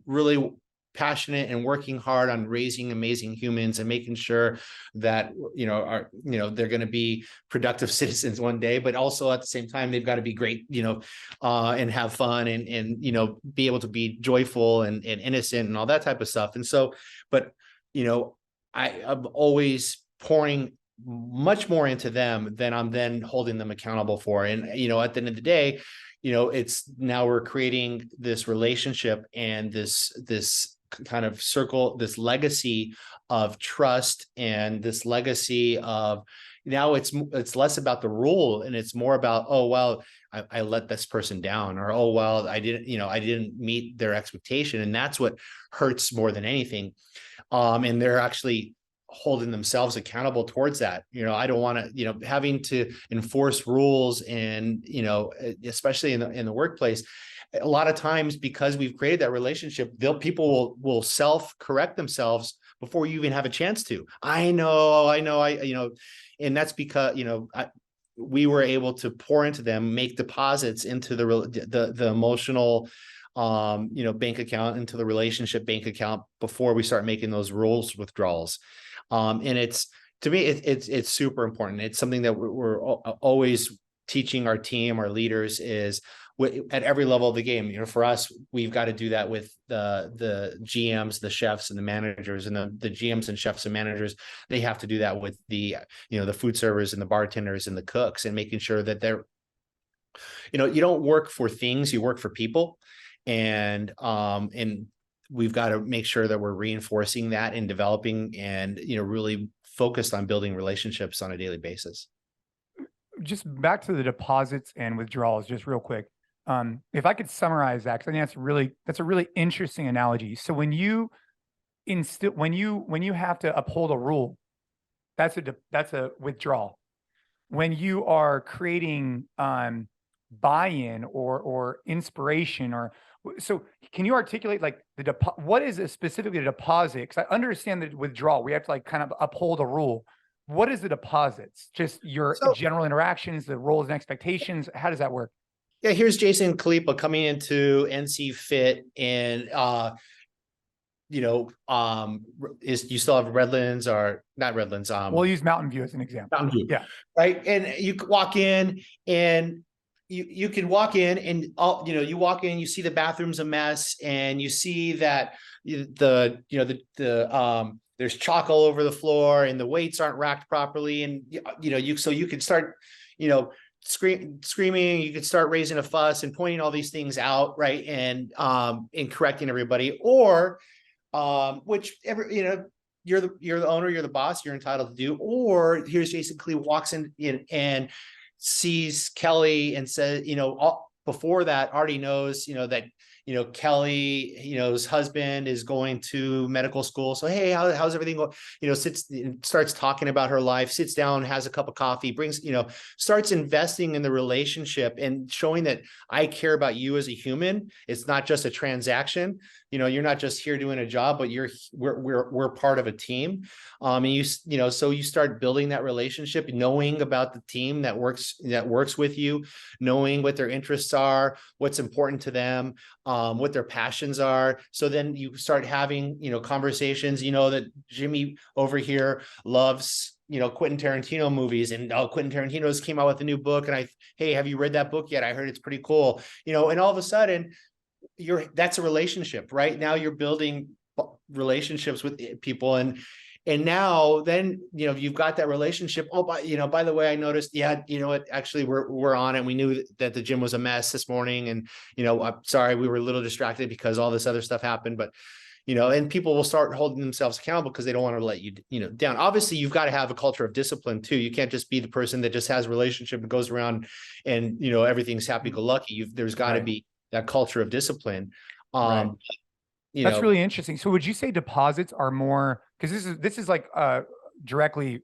really passionate and working hard on raising amazing humans and making sure that they're going to be productive citizens one day, but also at the same time they've got to be great, and have fun and be able to be joyful and innocent and all that type of stuff. And so, but I'm always pouring much more into them than I'm then holding them accountable for. And at the end of the day, it's now we're creating this relationship and this kind of circle, this legacy of trust, and this legacy of now it's less about the rule and it's more about, oh, well, I let this person down, or, oh, well, I didn't meet their expectation. And that's what hurts more than anything. And they're actually holding themselves accountable towards that. I don't want to, having to enforce rules and, especially in the workplace, a lot of times because we've created that relationship, people will self-correct themselves before you even have a chance to. I know, and that's because, we were able to pour into them, make deposits into the emotional, bank account, into the relationship bank account before we start making those rules withdrawals. And to me, it's super important. It's something that we're always teaching our team, our leaders, is at every level of the game. For us, we've got to do that with the GMs, the chefs, and the managers, and the GMs and chefs and managers. They have to do that with the food servers and the bartenders and the cooks, and making sure that they're, you don't work for things, you work for people. And we've got to make sure that we're reinforcing that and developing and, really focused on building relationships on a daily basis. Just back to the deposits and withdrawals, just real quick. If I could summarize that, because I think that's a really interesting analogy. So when you have to uphold a rule, that's a withdrawal. When you are creating buy-in or inspiration, so can you articulate like what is specifically a deposit? Because I understand the withdrawal, we have to kind of uphold a rule. What is the deposits? Just your general interactions, the roles and expectations. How does that work? Yeah, here's Jason Khalipa coming into NCFIT, and you still have Redlands, or not Redlands? We'll use Mountain View as an example. Mountain View, yeah, right. And you walk in, and you can walk in, and you walk in, you see the bathroom's a mess, and you see that there's chalk all over the floor, and the weights aren't racked properly, and you can start screaming, you could start raising a fuss and pointing all these things out, right? And correcting everybody, or whichever, you're the owner, you're the boss, you're entitled to do. Or here's Jason Klee walks in and sees Kelly and says, before that already knows, that Kelly, his husband is going to medical school. So, hey, how's everything going? Starts talking about her life, sits down, has a cup of coffee, starts investing in the relationship and showing that I care about you as a human. It's not just a transaction. You're not just here doing a job, but we're part of a team. And so you start building that relationship, knowing about the team that works with you, knowing what their interests are, what's important to them, what their passions are. So then you start having, conversations, that Jimmy over here loves, Quentin Tarantino movies, and Quentin Tarantino's came out with a new book. And hey, have you read that book yet? I heard it's pretty cool. And all of a sudden that's a relationship, right? Now you're building relationships with people, and And now then, you've got that relationship. Oh, by the way, I noticed, yeah, you know what, actually we're on it. We knew that the gym was a mess this morning. And, I'm sorry, we were a little distracted because all this other stuff happened, but and people will start holding themselves accountable because they don't want to let you, down. Obviously, you've got to have a culture of discipline too. You can't just be the person that just has a relationship and goes around and, everything's happy-go-lucky. There's got to be that culture of discipline. That's really interesting. So would you say deposits are more, because this is like directly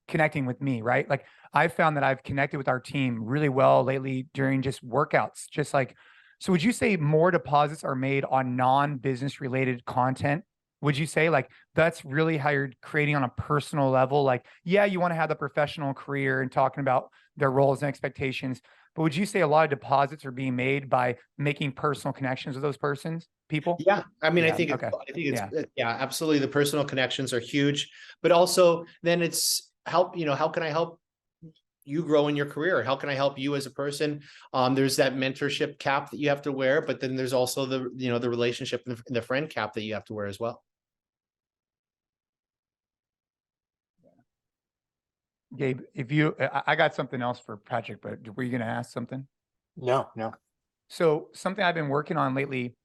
connecting with me, right? Like I've found that I've connected with our team really well lately during just workouts, just like, so would you say more deposits are made on non-business related content? Would you say like that's really how you're creating on a personal level? Like, yeah, you want to have the professional career and talking about their roles and expectations, but would you say a lot of deposits are being made by making personal connections with those people? Yeah. I mean, Yeah, I think okay. it's, absolutely. The personal connections are huge, but also then it's help, how can I help you grow in your career? How can I help you as a person? There's that mentorship cap that you have to wear, but then there's also the, the relationship and the friend cap that you have to wear as well. Gabe, I got something else for Patrick, but were you going to ask something? No. So something I've been working on lately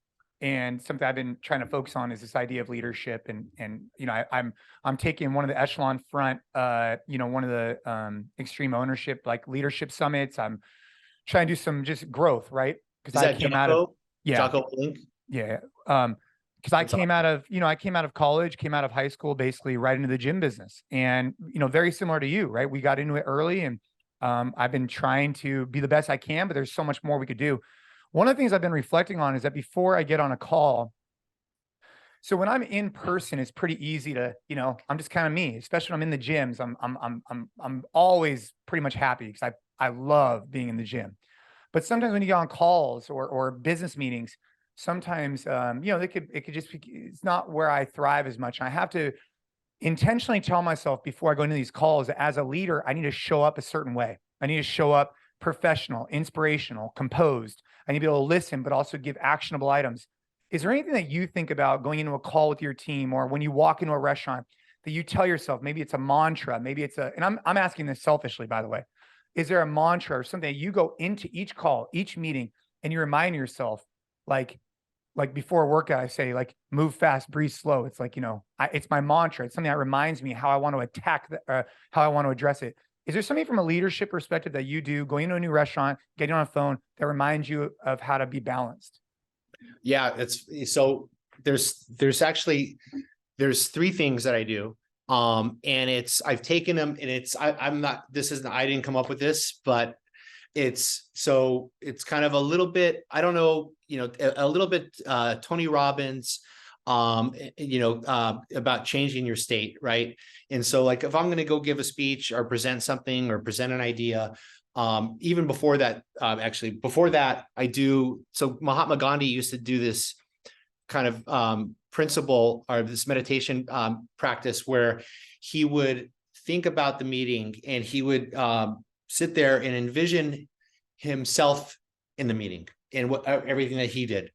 and something I've been trying to focus on is this idea of leadership. And I'm taking one of the echelon front, one of the extreme ownership, like leadership summits. I'm trying to do some just growth, right? Because I came out of, Jocko Link? Yeah. Because I came out of college, came out of high school, basically right into the gym business. And, very similar to you, right? We got into it early and I've been trying to be the best I can, but there's so much more we could do. One of the things I've been reflecting on is that before I get on a call, so when I'm in person, it's pretty easy to, I'm just kind of me, especially when I'm in the gyms. I'm always pretty much happy because I love being in the gym. But sometimes when you get on calls or business meetings, sometimes it could just be, it's not where I thrive as much. And I have to intentionally tell myself before I go into these calls that as a leader, I need to show up a certain way. I need to show up professional, inspirational, composed. I need to be able to listen, but also give actionable items. Is there anything that you think about going into a call with your team or when you walk into a restaurant that you tell yourself, maybe it's a mantra, maybe it's and I'm asking this selfishly, by the way, is there a mantra or something that you go into each call, each meeting, and you remind yourself, like before a workout, I say like, move fast, breathe slow. It's like, it's my mantra. It's something that reminds me how I want to attack how I want to address it. Is there something from a leadership perspective that you do going into a new restaurant, getting on a phone that reminds you of how to be balanced? Yeah, so there's three things that I do. And I've taken them and I didn't come up with this, but it's kind of a little bit, I don't know, a little bit, Tony Robbins, about changing your state. Right. And so like, if I'm going to go give a speech or present something or present an idea, even before that, I do. So Mahatma Gandhi used to do this kind of, principle or this meditation, practice where he would think about the meeting and he would, sit there and envision himself in the meeting and everything that he did.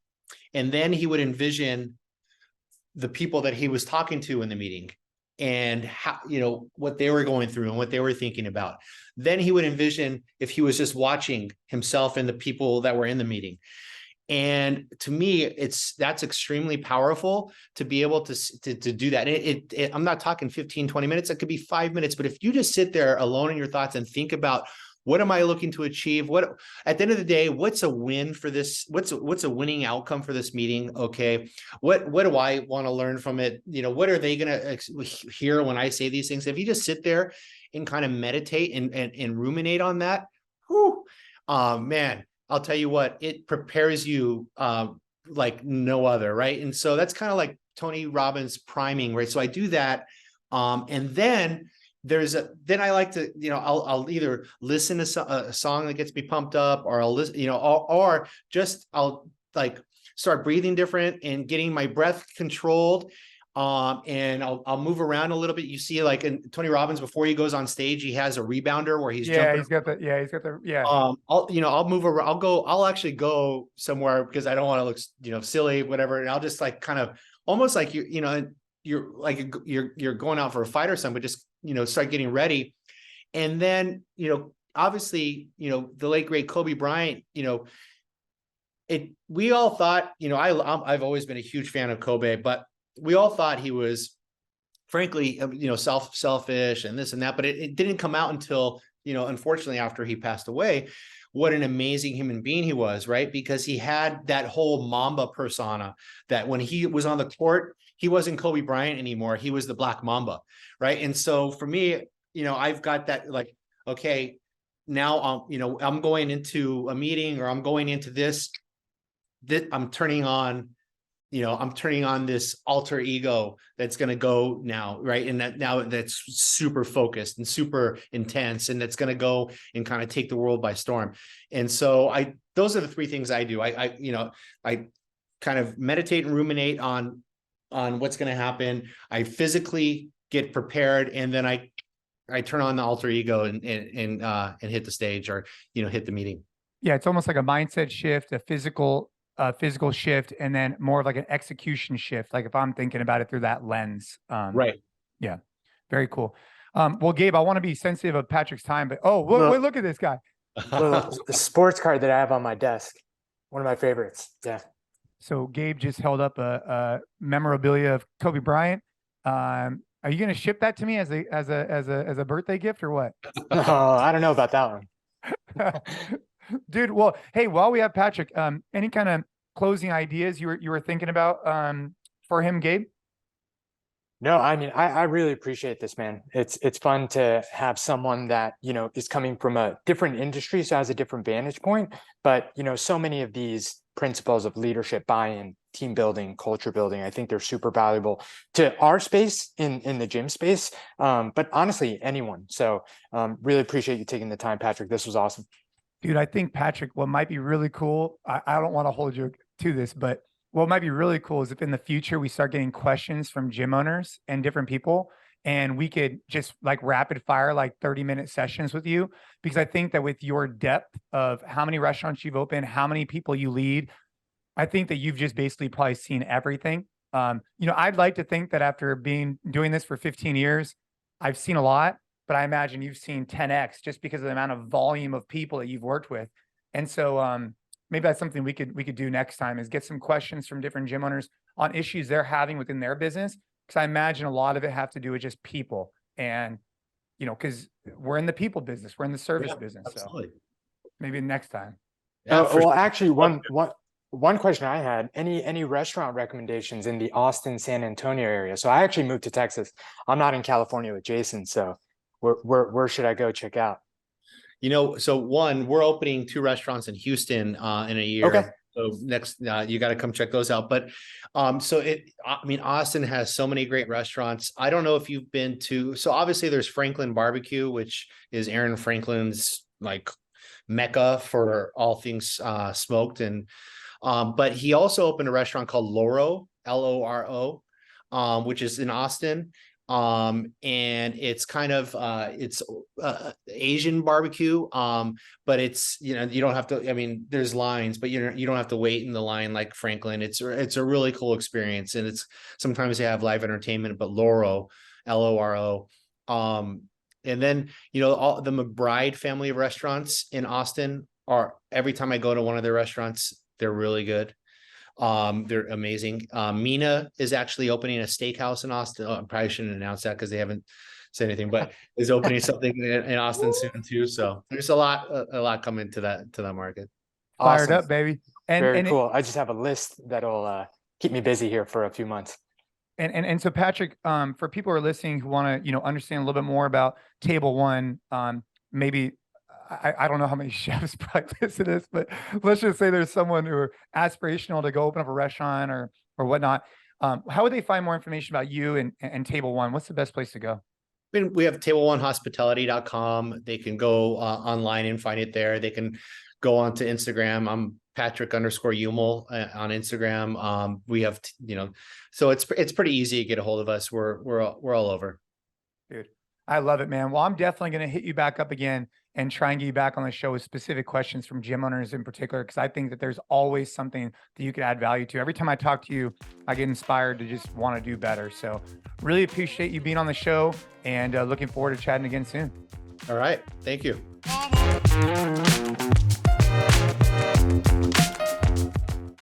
And then he would envision the people that he was talking to in the meeting and how, what they were going through and what they were thinking about. Then he would envision if he was just watching himself and the people that were in the meeting. And to me, that's extremely powerful to be able to do that. I'm not talking 15, 20 minutes. It could be 5 minutes, but if you just sit there alone in your thoughts and think about, what am I looking to achieve? What, at the end of the day, what's a win for this? What's a winning outcome for this meeting? Okay. What do I want to learn from it? What are they going to hear when I say these things? If you just sit there and kind of meditate and ruminate on that, man, I'll tell you what, it prepares you like no other, right? And so that's kind of like Tony Robbins priming, right? So I do that. And then then I like to, I'll either listen to a song that gets me pumped up, or I'll listen, or just I'll like start breathing different and getting my breath controlled. And I'll move around a little bit. You see, like in Tony Robbins, before he goes on stage, he has a rebounder where he's jumping. He's got the. I'll move around. I'll actually go somewhere because I don't want to look, silly, whatever. And I'll just like kind of almost like you're going out for a fight or something, but just, start getting ready. And then, obviously, the late great Kobe Bryant, we all thought, I've always been a huge fan of Kobe, but we all thought he was, frankly, selfish and this and that, but it didn't come out until, unfortunately, after he passed away, what an amazing human being he was, right? Because he had that whole Mamba persona that when he was on the court, he wasn't Kobe Bryant anymore. He was the Black Mamba, right? And so for me, I've got that, like, okay, now I'm going into a meeting, or I'm going into this I'm turning on this alter ego that's going to go now, right? And that's super focused and super intense, and that's going to go and kind of take the world by storm. And so those are the three things I do. I kind of meditate and ruminate on what's going to happen. I physically get prepared, and then I turn on the alter ego and hit the stage, or, hit the meeting. Yeah. It's almost like a mindset shift, a physical shift, and then more of like an execution shift. Like if I'm thinking about it through that lens. Right. Yeah. Very cool. Well, Gabe, I want to be sensitive of Patric's time, but look at this guy. The sports card that I have on my desk. One of my favorites. Yeah. So Gabe just held up a memorabilia of Kobe Bryant. Are you going to ship that to me as a birthday gift or what? No, I don't know about that one. Dude, well, hey, while we have Patric, any kind of closing ideas you were thinking about for him, Gabe? No, I mean, I really appreciate this, man. It's fun to have someone that, is coming from a different industry, so has a different vantage point. But, so many of these principles of leadership, buy-in, team building, culture building, I think they're super valuable to our space in the gym space, but honestly, anyone. So really appreciate you taking the time, Patric. This was awesome. Dude, I think, Patric, what might be really cool, I don't want to hold you to this, but what might be really cool is if in the future we start getting questions from gym owners and different people, and we could just like rapid fire, like 30-minute sessions with you, because I think that with your depth of how many restaurants you've opened, how many people you lead, I think that you've just basically probably seen everything. I'd like to think that after doing this for 15 years, I've seen a lot, but I imagine you've seen 10x just because of the amount of volume of people that you've worked with. And so maybe that's something we could do next time, is get some questions from different gym owners on issues they're having within their business. Because I imagine a lot of it have to do with just people, and because we're in the people business, we're in the service business. Absolutely. So maybe next time. Yeah, well, actually, one question I had, any restaurant recommendations in the Austin, San Antonio area? So I actually moved to Texas. I'm not in California with Jason. So where should I go check out? So we're opening 2 restaurants in Houston in a year. Okay. So next, you got to come check those out. But Austin has so many great restaurants. I don't know if you've been to, so obviously there's Franklin Barbecue, which is Aaron Franklin's like mecca for all things smoked. And, but he also opened a restaurant called Loro, Loro, which is in Austin. And it's kind of Asian barbecue, but it's you don't have to, there's lines, but you don't have to wait in the line like Franklin. It's a really cool experience, and it's sometimes they have live entertainment, but Loro, Loro, and then all the McBride family of restaurants in Austin are, every time I go to one of their restaurants, they're really good. They're amazing. Mina is actually opening a steakhouse in Austin. I probably shouldn't announce that because they haven't said anything, but is opening something in Austin soon too. So there's a lot coming to that market. Fired Awesome. up, baby. Very cool. I just have a list that'll keep me busy here for a few months. And so Patric, for people who are listening who want to, understand a little bit more about TableOne, maybe I don't know how many chefs probably listen to this, but let's just say there's someone who are aspirational to go open up a restaurant or whatnot. How would they find more information about you and TableOne? What's the best place to go? We have TableOneHospitality.com. They can go online and find it there. They can go onto Instagram. I'm Patric_Yumul on Instagram. We have, so it's pretty easy to get a hold of us. We're all over. Dude, I love it, man. Well, I'm definitely going to hit you back up again and try and get you back on the show with specific questions from gym owners in particular, because I think that there's always something that you could add value to. Every time I talk to you, I get inspired to just want to do better. So really appreciate you being on the show, and looking forward to chatting again soon. All right. Thank you.